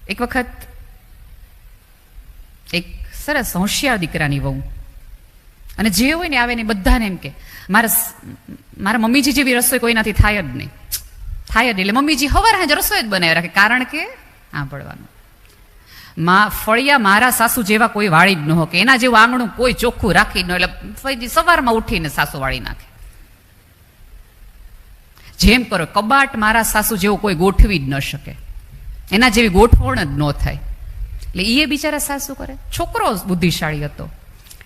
એક વખત એક સરસ હોશિયાર દીકરાની વહુ, અને જે હોય ને આવે ને બધાને એમ કે મારા મમ્મીજી જેવી રસોઈ કોઈનાથી થાય જ નહીં, થાય જ નહીં. એટલે મમ્મીજી હવાર હાજે રસોઈ જ બનાવી રાખે, કારણ કે સાંભળવાનું ફળિયા મારા સાસુ જેવા કોઈ વાળી જ ન હોય, કે એના જેવું આંગણું કોઈ ચોખ્ખું રાખી ન, એટલે સવારમાં ઉઠીને સાસુ વાળી નાખે. જેમ કરો કબાટ મારા સાસુ જેવું કોઈ ગોઠવી જ ન શકે, એના જેવી ગોઠવણ જ ન થાય. એટલે એ બિચારા સાસુ કરે. છોકરો બુદ્ધિશાળી હતો,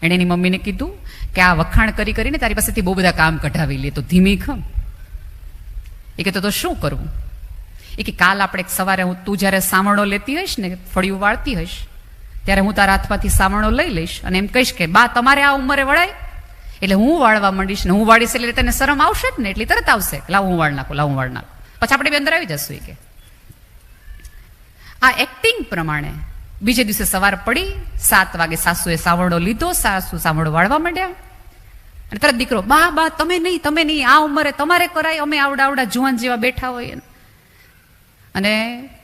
એણે એની મમ્મીને કીધું કે આ વખાણ કરી કરીને તારી પાસેથી બહુ બધા કામ કઢાવી લે, તો ધીમી ખમ. એ કહેતો તો શું કરવું? એ કે કાલ આપણે સવારે તું જ્યારે સાવણો લેતી હોઈશ ને, ફળિયું વાળતી હોઈશ, ત્યારે હું તારા હાથમાંથી સાવણો લઈ લઈશ અને એમ કહીશ કે બા તમારે આ ઉંમરે વળાય, એટલે હું વાળવા માંડીશ ને હું વાળીશ એટલે તને શરમ આવશે જ ને, એટલે તરત આવશે લાવ હું વાળ નાખું, લાવ હું વાળ નાખું, પછી આપણે બે અંદર આવી જશું. એ કે આ એક્ટિંગ પ્રમાણે બીજે દિવસે સવાર પડી 7 વાગે સાસુએ સાવણો લીધો, સાસુ સાવણો વાળવા માંડ્યા, અને તરત દીકરો બા બા તમે નહીં, આ ઉંમરે તમારે કરાય, અમે આવડા જુવાન જેવા બેઠા હોય. અને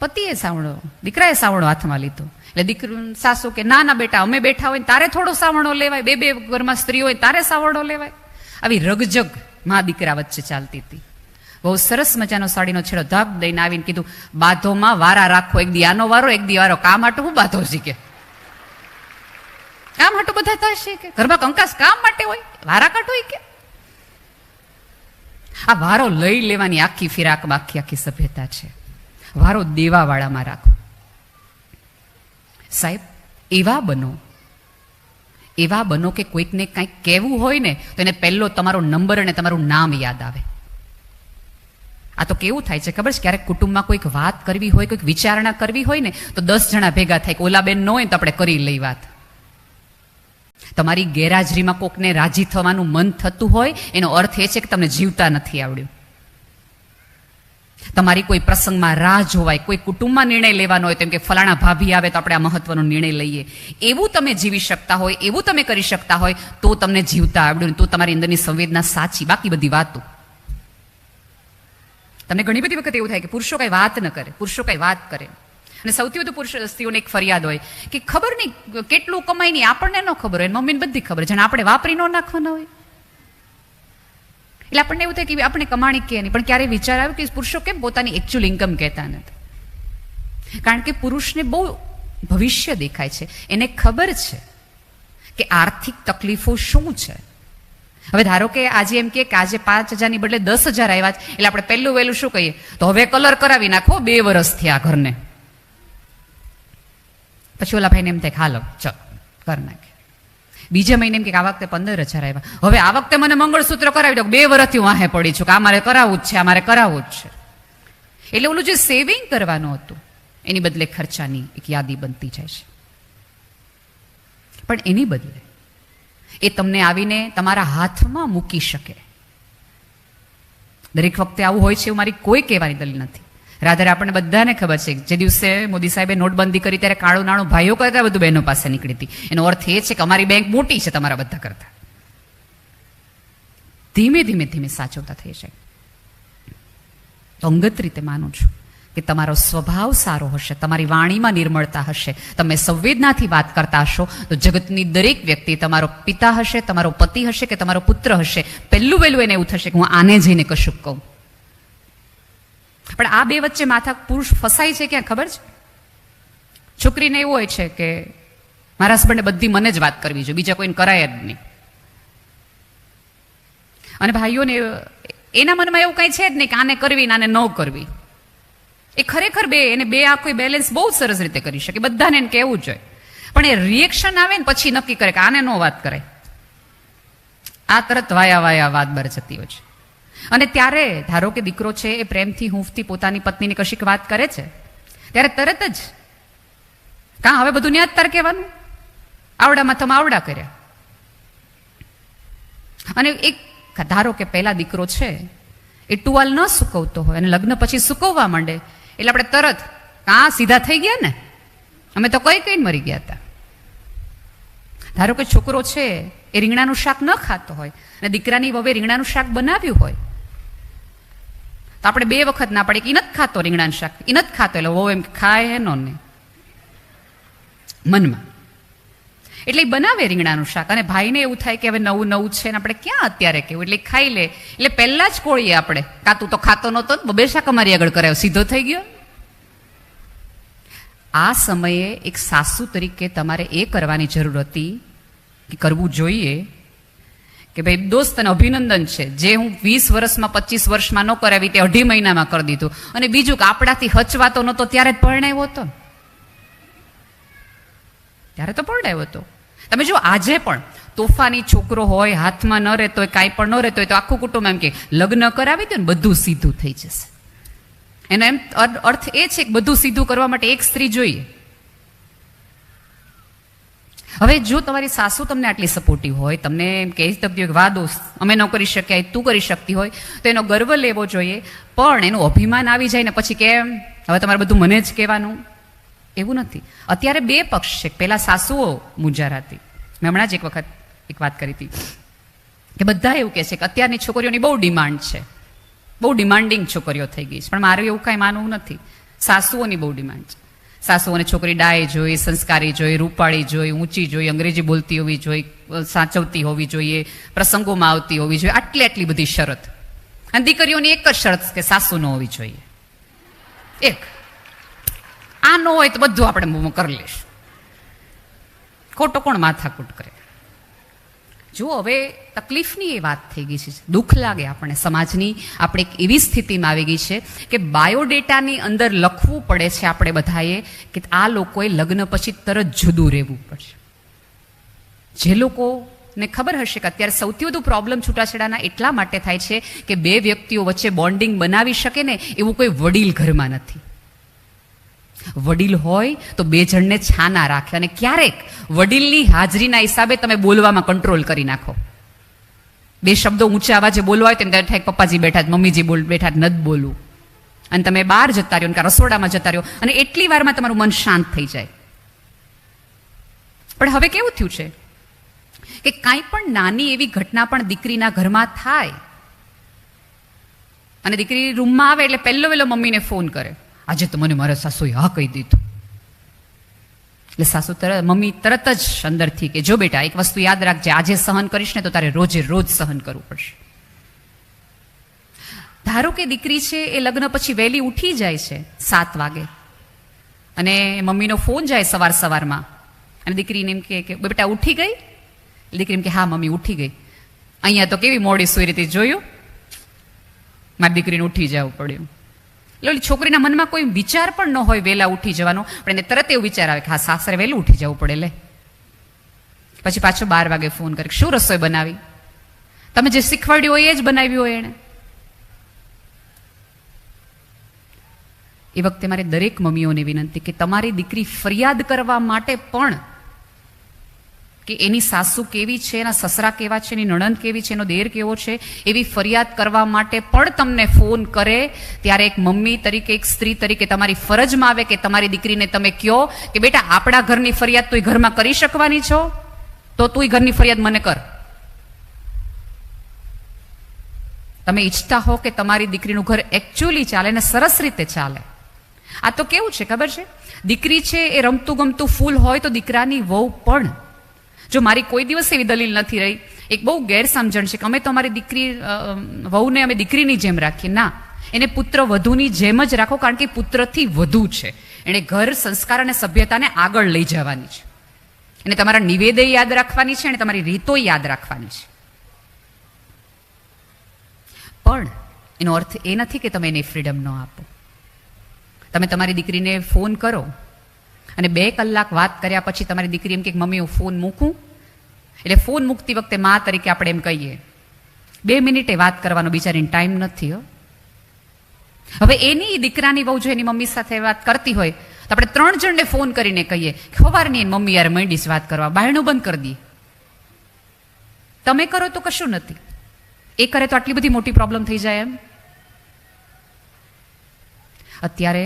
પતિએ સાવણો, દીકરાએ સાવણો હાથમાં લીધો, એટલે દીકરો સાસુ કે ના બેટા અમે બેઠા હોય તારે થોડો સાવણો લેવાય, બે ઘરમાં સ્ત્રી હોય તારે સાવણો લેવાય. આવી રગજગ મા દીકરા વચ્ચે ચાલતી હતી. બહુ સરસ મજાનો સાડીનો છેડો ધબ દઈને આવીને કીધું બાધોમાં વારા રાખો, એક દી આનો વારો એક દી વારો, કામ હાટું હું બાધો શીખે, કામ હાટું બધા થશે કે ઘરમાં કંકાસ કામ માટે હોય, વારા કાઢો કે આ વારો લઈ લેવાની આખી ફિરાકમાં આખી સભ્યતા છે. વારો દેવાવાળામાં રાખો. સાહેબ એવા બનો કે કોઈકને કંઈક કહેવું હોય ને તો એને પહેલો તમારો નંબર અને તમારું નામ યાદ આવે. આ તો કેવું થાય છે ખબર છે, ક્યારેક કુટુંબમાં કોઈક વાત કરવી હોય, કોઈક વિચારણા કરવી હોય ને તો 10 જણા ભેગા થાય કે ઓલા બેન ન હોય તો આપણે કરી લઈ વાત. તમારી ગેરહાજરીમાં કોકને રાજી થવાનું મન થતું હોય એનો અર્થ એ છે કે તમને જીવતા નથી આવડ્યું. તમારી કોઈ પ્રસંગમાં રાહ જોવાય, કોઈ કુટુંબમાં નિર્ણય લેવાનો હોય, તેમ કે ફલાણા ભાભી આવે તો આપણે આ મહત્વનો નિર્ણય લઈએ, એવું તમે જીવી શકતા હોય, એવું તમે કરી શકતા હોય તો તમને જીવતા આવડ્યું, તો તમારી અંદરની સંવેદના સાચી. બાકી બધી વાતો, તમને ઘણી બધી વખત એવું થાય કે પુરુષો કઈ વાત ન કરે, પુરુષો કઈ વાત કરે. અને સૌથી વધુ પુરુષ સ્ત્રીઓને એક ફરિયાદ હોય કે ખબર નહીં કેટલું કમાઈ નહીં, આપણને ન ખબર હોય, મમ્મીને બધી ખબર, જેને આપણે વાપરી ન નાખવાના હોય. એટલે આપણને એવું થાય કે આપણે કમાણી કે નહીં, પણ ક્યારેય વિચાર આવ્યો કે પુરુષો કેમ પોતાની એકચ્યુઅલ ઇન્કમ કહેતા નથી? કારણ કે પુરુષને બહુ ભવિષ્ય દેખાય છે, એને ખબર છે કે આર્થિક તકલીફો શું છે. હવે ધારો કે આજે એમ કે આજે 5,000 બદલે 10,000 આવ્યા છે, એટલે આપણે પહેલું વહેલું શું કહીએ, તો હવે કલર કરાવી નાખો, 2 વર્ષ થયા ઘરને. પછી ઓલા ભાઈને એમ થાય હાલો ચલ કર નાખે. બીજા મહિને એમ કે આ વખતે 15,000 આવ્યા, હવે આ વખતે મને મંગળસૂત્ર કરાવી દો, 2 વર્ષથી હું વાહે પડી છું કે આ મારે કરાવવું જ છે, આ મારે કરાવવું જ છે. એટલે ઓલું જે સેવિંગ કરવાનું હતું એની બદલે ખર્ચાની એક યાદી બનતી જાય છે. પણ એની બદલે એ તમને આવીને તમારા હાથમાં મૂકી શકે. દરેક વખતે આવું હોય છે એવું મારી કોઈ કહેવાની દલીલ નથી. રાધર આપણને બધાને ખબર છે જે દિવસે મોદી સાહેબે નોટબંધી કરી ત્યારે કાળું નાણું ભાઈઓ કરતા બધું બહેનો પાસે નીકળી હતી. એનો અર્થ એ છે કે અમારી બેંક મોટી છે તમારા બધા કરતા. ધીમે ધીમે સાચવતા થઈ જાય. તો અંગત રીતે માનું છું કે તમારો સ્વભાવ સારો હશે, તમારી વાણીમાં નિર્મળતા હશે, તમે સંવેદનાથી વાત કરતા હશો તો જગતની દરેક વ્યક્તિ, તમારો પિતા હશે, તમારો પતિ હશે કે તમારો પુત્ર હશે, પહેલું વહેલું એને એવું થશે કે હું આને જઈને કશુંક કહું. પણ આ બે વચ્ચે માથા પુરુષ ફસાય છે ક્યાં ખબર છે? છોકરીને એવું હોય છે કે મારા હસબન્ડને બધી મને જ વાત કરવી જોઈએ, બીજા કોઈને કરાય જ નહીં. અને ભાઈઓને એના મનમાં એવું કઈ છે જ નહીં કે આને કરવી ને આને ન કરવી. એ ખરેખર એને બે આખો બેલેન્સ બહુ સરસ રીતે કરી શકે, બધાને એને કહેવું જોઈએ. પણ એ રિએક્શન આવે ને પછી નક્કી કરે કે આને ન વાત કરે, આ તરત વાયા વાત બર જતી હોય છે. અને ત્યારે ધારો કે દીકરો છે એ પ્રેમથી હૂંફથી પોતાની પત્નીની કશીક વાત કરે છે, ત્યારે તરત જ કાં હવે બધું ન્યાજ તાર કહેવાનું, આવડામાં તમે આવડા કર્યા. અને એક ધારો કે પહેલા દીકરો છે એ ટુવાલ ન સુકવતો હોય અને લગ્ન પછી સુકવવા માંડે, એટલે આપણે તરત કાં સીધા થઈ ગયા ને, અમે તો કઈ મરી ગયા હતા. ધારો કે છોકરો છે એ રીંગણાનું શાક ન ખાતો હોય અને દીકરાની વવે રીંગણાનું શાક બનાવ્યું હોય તો આપણે 2 વખત ના પડે કે ઈ નથી ખાતો રીંગણાનું શાક, ઈ નથી ખાતો, એટલે વહુ એમ ખાય હે નો ને મનમાં. એટલે એ બનાવે રીંગણાનું શાક, અને ભાઈને એવું થાય કે હવે નવું નવું છે ને આપણે ક્યાં અત્યારે કેવું, એટલે ખાઈ લે. એટલે પહેલા જ કોળીએ આપણે, કાતું તો ખાતો નહોતો, બબે શાક અમારી આગળ કરાયો, સીધો થઈ ગયો. આ સમયે એક સાસુ તરીકે તમારે એ કરવાની જરૂર હતી, કે કરવું જોઈએ, કે ભાઈ દોસ્ત તને અભિનંદન છે, જે હું 20 વર્ષમાં 25 વર્ષમાં ન કરાવી તે 2.5 મહિનામાં કરી દીધું. અને બીજું કે આપણાથી હચવાતો નહોતો ત્યારે જ પરણાવ્યો હતો, ત્યારે તો પરણાવ્યો હતો. તમે જો આજે પણ તોફાની છોકરો હોય, હાથમાં ન રહેતો હોય, કાંઈ પણ ન રહેતો હોય, તો આખું કુટુંબ એમ કે લગ્ન કરાવી દો ને બધું સીધું થઈ જશે. એનો એમ અર્થ એ છે કે બધું સીધું કરવા માટે એક સ્ત્રી જોઈએ. હવે જો તમારી સાસુ તમને આટલી સપોર્ટિવ હોય, તમને એમ કહી શકતી હોય કે વાહ દોસ્ત અમે ન કરી શક્યા તું કરી શકતી હોય, તો એનો ગર્વ લેવો જોઈએ. પણ એનું અભિમાન આવી જાય ને પછી કેમ હવે તમારે બધું મને જ કહેવાનું, એવું નથી. અત્યારે બે પક્ષ છે. પહેલા સાસુઓ મુંજારાતી. મેં હમણાં જ એક વખત એક વાત કરી હતી કે બધા એવું કહે છે કે અત્યારની છોકરીઓની બહુ ડિમાન્ડ છે, બહુ ડિમાન્ડિંગ છોકરીઓ થઈ ગઈ છે. પણ મારું એવું કાંઈ માનવું નથી. સાસુઓની બહુ ડિમાન્ડ છે. સાસુઓને છોકરી ડાય જોઈ, સંસ્કારી જોઈ, રૂપાળી જોઈ, ઊંચી જોઈ, અંગ્રેજી બોલતી હોવી જોઈએ, સાચવતી હોવી જોઈએ, પ્રસંગોમાં આવતી હોવી જોઈએ, આટલી બધી શરત. અને દીકરીઓની એક જ શરત કે સાસુ ન હોવી જોઈએ. એક આ ન હોય તો બધું આપણે કરી લઈશું. ખોટો કોણ માથાકૂટ કરે? જો હવે તકલીફની એ વાત થઈ ગઈ છે, દુઃખ લાગે આપણને, સમાજની આપણે એક એવી સ્થિતિમાં આવી ગઈ છે કે બાયોડેટાની અંદર લખવું પડે છે આપણે બધાએ કે આ લોકોએ લગ્ન પછી તરત જુદું રહેવું પડશે. જે લોકોને ખબર હશે કે અત્યારે સૌથી વધુ પ્રોબ્લેમ છૂટાછેડાના એટલા માટે થાય છે કે બે વ્યક્તિઓ વચ્ચે બોન્ડિંગ બનાવી શકે ને એવું કોઈ વડીલ ઘરમાં નથી. વડીલ હોય તો બે જણને છાના રાખે, અને ક્યારેક વડીલની હાજરીના હિસાબે તમે બોલવામાં કંટ્રોલ કરી નાખો. બે શબ્દો ઊંચા અવાજે બોલવા હોય તો થાય પપ્પાજી બેઠા જ, મમ્મીજી બેઠા જ, નથી બોલવું. અને તમે બહાર જતા રહ્યો, રસોડામાં જતા રહ્યો, અને એટલી વારમાં તમારું મન શાંત થઈ જાય. પણ હવે કેવું થયું છે કે કાંઈ પણ નાની એવી ઘટના પણ દીકરીના ઘરમાં થાય અને દીકરી રૂમમાં આવે એટલે પહેલો મમ્મીને ફોન કરે, આજે તો મને મારા સાસુએ હા કહી દીધું. એટલે મમ્મી તરત જ અંદરથી કે જો બેટા એક વસ્તુ યાદ રાખજે, આજે સહન કરીશ ને તો તારે રોજે રોજ સહન કરવું પડશે. ધારો કે દીકરી છે એ લગ્ન પછી વહેલી ઉઠી જાય છે 7 વાગે, અને મમ્મીનો ફોન જાય સવારમાં, અને દીકરીને એમ કે બેટા ઉઠી ગઈ? દીકરી એમ કે હા મમ્મી ઉઠી ગઈ. અહીંયા તો કેવી મોડી સુઈ રીતે જોયું, મારી દીકરીને ઉઠી જવું પડ્યું. એટલે છોકરીના મનમાં કોઈ વિચાર પણ ન હોય વહેલા ઉઠી જવાનો, પણ એને તરત એવું વિચાર આવે કે હા સાસરે વહેલું ઉઠી જવું પડે. લે પછી પાછો 12 વાગે ફોન કરે, શું રસોઈ બનાવી? તમે જે શીખવાડ્યું હોય એ જ બનાવ્યું હોય એને. એ વખતે મારે દરેક મમ્મીઓને વિનંતી કે તમારી દીકરી ફરિયાદ કરવા માટે પણ, કે એની સાસુ કેવી છે, એના સસરા કેવા છે, એની નણંદ કેવી છે, એનો દેર કેવો છે, એવી ફરિયાદ કરવા માટે પણ તમને ફોન કરે, ત્યારે એક મમ્મી તરીકે, એક સ્ત્રી તરીકે તમારી ફરજમાં આવે કે તમારી દીકરીને તમે કહો કે બેટા આપણા ઘરની ફરિયાદ તું ઘરમાં કરી શકવાની છો, તો તું ઘરની ફરિયાદ મને કર. તમે ઈચ્છતા હો કે તમારી દીકરીનું ઘર એકચ્યુઅલી ચાલે ને સરસ રીતે ચાલે. આ તો કેવું છે ખબર છે, દીકરી છે એ રમતું ગમતું ફૂલ હોય તો દીકરાની વહુ પણ, જો મારી કોઈ દિવસ એવી દલીલ નથી રહી, એક બહુ ગેરસમજણ છે કે અમે તો અમારી દીકરી વહુને અમે દીકરીની જેમ રાખીએ. ના, એને પુત્ર વધુની જેમ જ રાખો, કારણ કે પુત્રથી વધુ છે. એને ઘર, સંસ્કાર અને સભ્યતાને આગળ લઈ જવાની છે. એને તમારા નિવેદે યાદ રાખવાની છે, અને તમારી રીતો યાદ રાખવાની છે. પણ એનો અર્થ એ નથી કે તમે એને ફ્રીડમ ન આપો. તમે તમારી દીકરીને ફોન કરો અને 2 કલાક વાત કર્યા પછી તમારી દીકરી એમ કે મમ્મી હું ફોન મૂકું, એટલે ફોન મૂકતી વખતે મા તરીકે આપણે એમ કહીએ 2 મિનિટે વાત કરવાનો બિચારીને ટાઈમ નથી. હવે એની દીકરાની વહુ જો એની મમ્મી સાથે વાત કરતી હોય તો આપણે 3 જણને ફોન કરીને કહીએ ખબરની મમ્મી યાર મંડીશ વાત કરવા, બાયણું બંધ કરી દઈએ. તમે કરો તો કશું નથી, એ કરે તો આટલી બધી મોટી પ્રોબ્લેમ થઈ જાય એમ. અત્યારે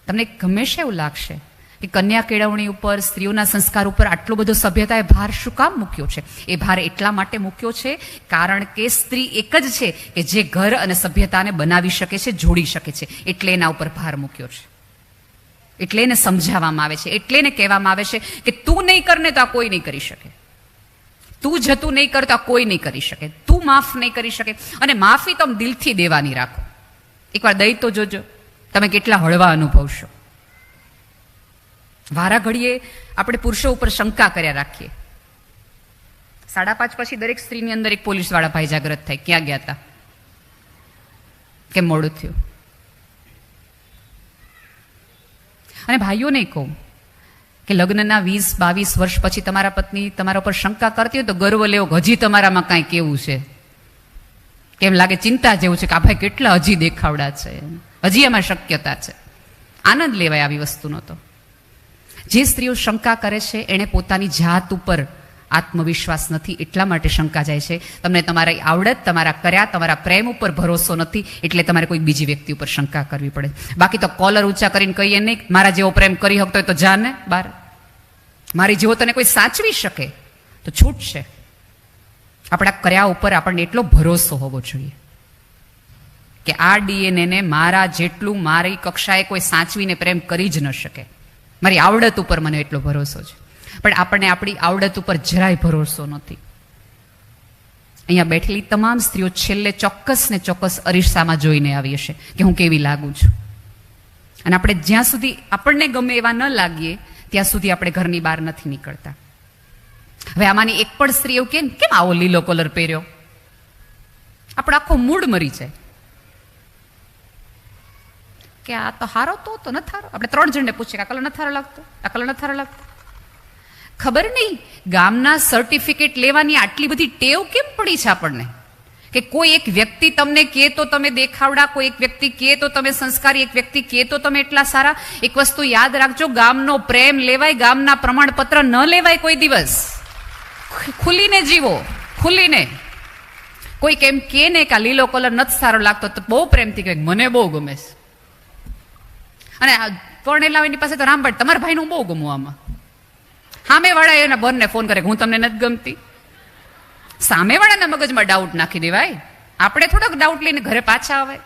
તમને હંમેશા એવું લાગશે કે કન્યા કેળવણી ઉપર, સ્ત્રીઓના સંસ્કાર ઉપર આટલો બધો સભ્યતાએ ભાર શું કામ મૂક્યો છે? એ ભાર એટલા માટે મૂક્યો છે કારણ કે સ્ત્રી એક જ છે કે જે ઘર અને સભ્યતાને બનાવી શકે છે, જોડી શકે છે, એટલે એના ઉપર ભાર મૂક્યો છે. એટલે એને સમજાવવામાં આવે છે, એટલે એને કહેવામાં આવે છે કે તું નહીં કરને તો આ કોઈ નહીં કરી શકે, તું જતું નહીં કર તો આ કોઈ નહીં કરી શકે, તું માફ નહીં કરી શકે. અને માફી તમે દિલથી દેવાની રાખો. એકવાર દઈ તો જોજો તમે કેટલા હળવા અનુભવશો. વારા ઘડીએ આપણે પુરુષો ઉપર શંકા કર્યા રાખીએ. 5:30 પછી દરેક સ્ત્રીની અંદર એક પોલીસવાળા ભાઈ જાગૃત થાય, ક્યાં ગયા હતા, કેમ મોડું થયું. અને ભાઈઓને કહું કે લગ્નના 20-22 વર્ષ પછી તમારા પત્ની તમારા ઉપર શંકા કરતી હોય તો ગર્વ લેવો, હજી તમારામાં કાંઈ કેવું છે, કેમ લાગે ચિંતા જેવું છે કે આ ભાઈ કેટલા હજી દેખાવડા છે, હજી એમાં શક્યતા છે. આનંદ લેવાય આવી વસ્તુનો. તો જે સ્ત્રીઓ શંકા કરે છે એણે પોતાની જાત ઉપર આત્મવિશ્વાસ નથી, એટલા માટે શંકા જાય છે. તમને તમારી આવડત, તમારા કર્યા, તમારા પ્રેમ ઉપર ભરોસો નથી, એટલે તમારે કોઈ બીજી વ્યક્તિ ઉપર શંકા કરવી પડે. બાકી તો કોલર ઊંચા કરીને કહીએ નહીં, મારા જેવો પ્રેમ કરી શકતો હોય તો જાને બાર, મારી જેવો તને કોઈ સાચવી શકે તો છૂટ છે. આપણા કર્યા ઉપર આપણને એટલો ભરોસો હોવો જોઈએ કે આ ડીએનએને મારા જેટલું મારી કક્ષાએ કોઈ સાચવીને પ્રેમ કરી જ ન શકે. મારી આવડત ઉપર મને એટલો ભરોસો છે. પણ આપણને આપણી આવડત ઉપર જરાય ભરોસો નથી. અહીંયા બેઠેલી તમામ સ્ત્રીઓ છેલ્લે ચોક્કસ ને ચોક્કસ અરીસામાં જોઈને આવી હશે કે હું કેવી લાગુ છું. અને આપણે જ્યાં સુધી આપણને ગમે એવા ન લાગીએ ત્યાં સુધી આપણે ઘરની બહાર નથી નીકળતા. હવે આમાંની એક પણ સ્ત્રી એવું કે કેમ આવો લીલો કલર પહેર્યો, આપણો આખો મૂડ મરી જાય કે આ તો હારો તો નથી હારો. આપણે 3 જણને પૂછીએ કે આ કલર નથી હારો લાગતો, આ કલર નથી હારો લાગતો. ખબર નહીં ગામના સર્ટિફિકેટ લેવાની આટલી બધી ટેવ કેમ પડી છે આપણને કે કોઈ એક વ્યક્તિ તમને કહે તો તમે દેખાવડા, કોઈ એક વ્યક્તિ કહે તો તમે સંસ્કારી, એક વ્યક્તિ કહે તો તમે એટલા સારા. એક વસ્તુ યાદ રાખજો, ગામનો પ્રેમ લેવાય, ગામના પ્રમાણપત્ર ન લેવાય કોઈ દિવસ. ખુલીને જીવો, ખુલીને. કોઈ કેમ કે ને કે આ લીલો કલર નથી સારો લાગતો તો બહુ પ્રેમથી કહે મને બહુ ગમે છે. અને પરણેલા એની પાસે તો રામભાઈ તમારા ભાઈને હું બહુ ગમું. આમાં સામે વાળા એના બનને ફોન કરે હું તમને નથી ગમતી. સામે વાળાના મગજમાં ડાઉટ નાખી દેવાય, આપણે થોડોક ડાઉટ લઈને ઘરે પાછા આવે.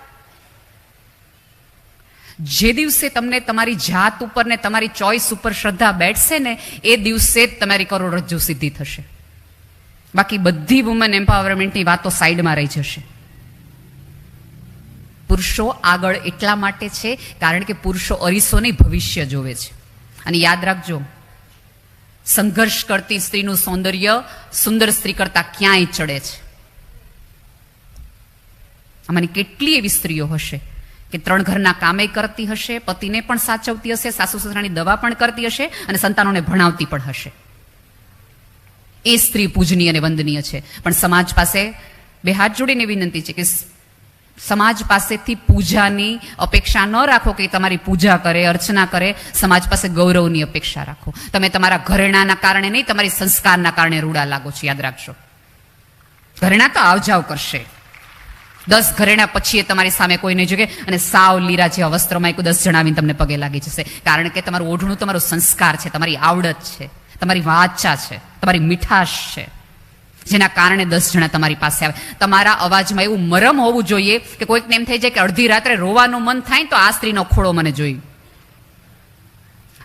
જે દિવસે તમને તમારી જાત ઉપર ને તમારી ચોઈસ ઉપર શ્રદ્ધા બેઠશે ને એ દિવસે જ તમારી કરોડરજ્જુ સિદ્ધિ થશે. બાકી બધી વુમન એમ્પાવરમેન્ટની વાતો સાઈડમાં રહી જશે. પુરુષો આગળ એટલા માટે છે કારણ કે પુરુષો અરીસો નહીં ભવિષ્ય જોવે છે. અને યાદ રાખજો, સંઘર્ષ કરતી સ્ત્રીનું સૌંદર્ય સુંદર સ્ત્રી કરતા ક્યાંય ચડે છે. આમાંની કેટલી એવી સ્ત્રીઓ હશે કે 3 ઘરના કામે કરતી હશે, પતિને પણ સાચવતી હશે, સાસુ સસરાની દવા પણ કરતી હશે અને સંતાનોને ભણાવતી પણ હશે. એ સ્ત્રી પૂજનીય અને વંદનીય છે. પણ સમાજ પાસે 2 હાથ જોડીને વિનંતી છે કે સમાજ પાસેથી પૂજાની અપેક્ષા ન રાખો કે તમારી પૂજા કરે, અર્ચના કરે. સમાજ પાસે ગૌરવની અપેક્ષા રાખો. તમે તમારા ઘરેણાના કારણે નહીં, તમારી સંસ્કારના કારણે રૂડા લાગો છો, યાદ રાખજો. ઘરેણા તો આવજાવ કરશે, 10 ઘરેણા પછી એ તમારી સામે કોઈ નહીં જોગે અને સાવ લીરા જેવા વસ્ત્રોમાં 10 જણ આવીને તમને પગે લાગી જશે. કારણ કે તમારું ઓઢણું તમારો સંસ્કાર છે, તમારી આવડત છે, તમારી વાચા છે, તમારી મીઠાશ છે, જેના કારણે 10 જણા તમારી પાસે આવે. તમારા અવાજમાં એવું મરમ હોવું જોઈએ કે કોઈકને એમ થઈ જાય કે અડધી રાત્રે રોવાનું મન થાય તો આ સ્ત્રીનો ખોળો મને જોઈ.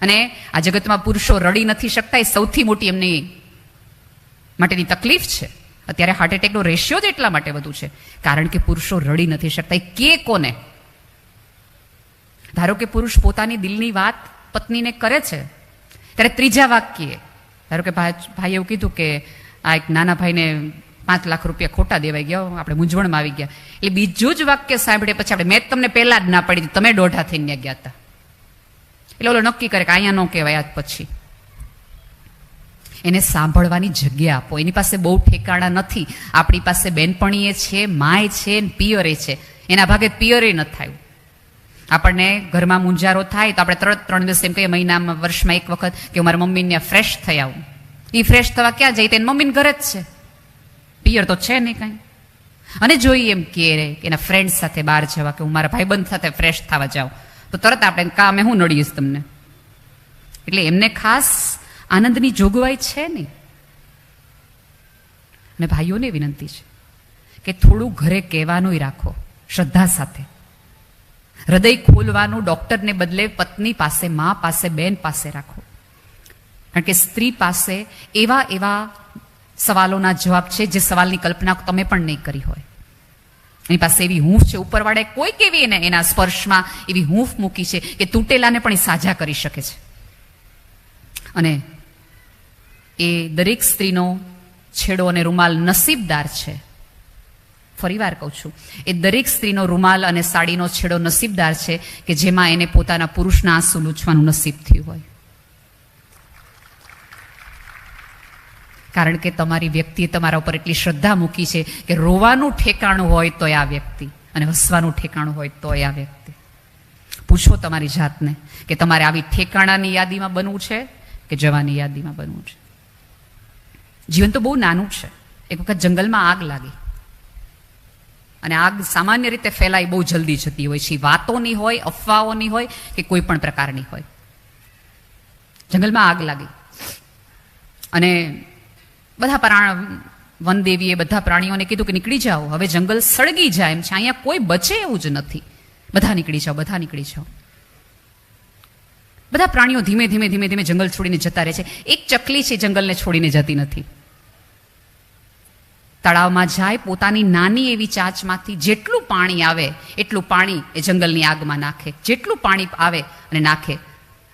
અને આ જગતમાં પુરુષો રડી નથી શકતા, એ સૌથી મોટી એમની માટેની તકલીફ છે. અત્યારે હાર્ટ એટેકનો રેશિયો જ એટલા માટે વધુ છે કારણ કે પુરુષો રડી નથી શકતા. એ કે કોને? ધારો કે પુરુષ પોતાની દિલની વાત પત્નીને કરે છે ત્યારે ત્રીજા વાક્યે, ધારો કે ભાઈ એવું કીધું કે આ એક નાના ભાઈને 5 લાખ રૂપિયા ખોટા દેવાઈ ગયા, આપણે મૂંઝવણમાં આવી ગયા, એટલે બીજું જ વાક્ય સાંભળે પછી આપણે મેં તમને પહેલા જ ના પડી હતી, તમે દોઢા થઈને ગયા હતા. એટલે ઓલો નક્કી કરે કે અહીંયા ન કહેવાય આજ પછી. એને સાંભળવાની જગ્યા આપો. એની પાસે બહુ ઠેકાણા નથી. આપણી પાસે બેનપણીએ છે, માય છે, પિયરે છે. એના ભાગે પિયરે ન થાય. આપણને ઘરમાં મૂંઝારો થાય તો આપણે 3 દિવસ એમ કહીએ, મહિનામાં વર્ષમાં 1 વખત કે મારા મમ્મીને ફ્રેશ થઈ આવું. એ ફ્રેશ થવા ક્યાં જાય? તેને મમ્મીને ઘરે જ છે, પિયર તો છે નહીં કાંઈ. અને જોઈએ એમ કે એના ફ્રેન્ડ સાથે બહાર જવા કે હું મારા ભાઈબંધ સાથે ફ્રેશ થવા જાઉં તો તરત આપણે કામે હું નડીશ તમને. એટલે એમને ખાસ આનંદની જોગવાઈ છે નહીં. અને ભાઈઓને વિનંતી છે કે થોડું ઘરે કહેવાનુંય રાખો, શ્રદ્ધા સાથે. હૃદય ખોલવાનું ડોક્ટરને બદલે પત્ની પાસે, મા પાસે, બેન પાસે રાખો. કારણ કે સ્ત્રી પાસે એવા એવા સવાલોના જવાબ છે જે સવાલની કલ્પના તમે પણ નહીં કરી હોય. એની પાસે એવી હૂંફ છે, ઉપરવાળાએ કોઈક એવી એને એના સ્પર્શમાં એવી હૂંફ મૂકી છે કે તૂટેલાને પણ એ સાજા કરી શકે છે. અને એ દરેક સ્ત્રીનો છેડો અને રૂમાલ નસીબદાર છે. ફરીવાર કહું છું, એ દરેક સ્ત્રીનો રૂમાલ અને સાડીનો છેડો નસીબદાર છે કે જેમાં એને પોતાના પુરુષના આંસુ લૂછવાનું નસીબ થયું હોય. કારણ કે તમારી વ્યક્તિએ તમારા ઉપર એટલી શ્રદ્ધા મૂકી છે કે રોવાનું ઠેકાણું હોય તોય આ વ્યક્તિ, અને હસવાનું ઠેકાણું હોય તોય આ વ્યક્તિ. પૂછો તમારી જાતને કે તમારે આવી ઠેકાણાની યાદીમાં બનવું છે કે જવાની યાદીમાં બનવું છે. જીવન તો બહુ નાનું છે. એક વખત જંગલમાં આગ લાગી, અને આગ સામાન્ય રીતે ફેલાઈ બહુ જલ્દી જતી હોય છે. વાતોની હોય, અફવાઓની હોય કે કોઈ પણ પ્રકારની હોય. જંગલમાં આગ લાગી અને બધા વનદેવીએ બધા પ્રાણીઓને કીધું કે નીકળી જાઓ, હવે જંગલ સળગી જાય એમ છે, અહીંયા કોઈ બચે એવું જ નથી, બધા નીકળી જાઓ, બધા નીકળી જાઓ. બધા પ્રાણીઓ ધીમે ધીમે ધીમે ધીમે જંગલ છોડીને જતા રહે છે. એક ચકલી છે જંગલને છોડીને જતી નથી. તળાવમાં જાય, પોતાની નાની એવી ચાંચમાંથી જેટલું પાણી આવે એટલું પાણી એ જંગલની આગમાં નાખે. જેટલું પાણી આવે અને નાખે.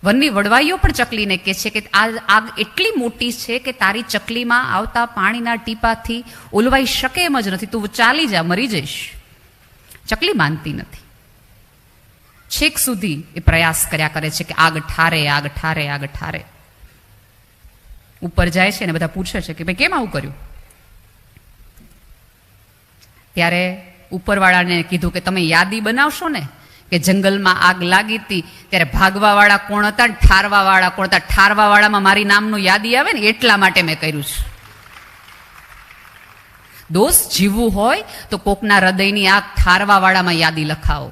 વનની વડવાઈઓ પણ ચકલીને કહે છે કે આ આગ એટલી મોટી છે કે તારી ચકલીમાં આવતા પાણીના ટીપાથી ઓલવાઈ શકે એમ જ નથી, તું ચાલી જા, મરી જઈશ. ચકલી માનતી નથી. છેક સુધી એ પ્રયાસ કર્યા કરે છે કે આગ ઠારે, આગ ઠારે, આગ ઠારે. ઉપર જાય છે અને બધા પૂછે છે કે ભાઈ કેમ આવું કર્યું? ત્યારે ઉપરવાળાને કીધું કે તમે યાદી બનાવશો ને કે જંગલમાં આગ લાગી હતી ત્યારે ભાગવાવાળા કોણ હતા ને ઠારવાવાળા કોણ હતા. ઠારવાવાળામાં મારી નામનું યાદી આવે ને એટલા માટે મેં કર્યું છે. દોસ્ત, જીવવું હોય તો કોકના હૃદયની આગ ઠારવાવાળામાં યાદી લખાવો.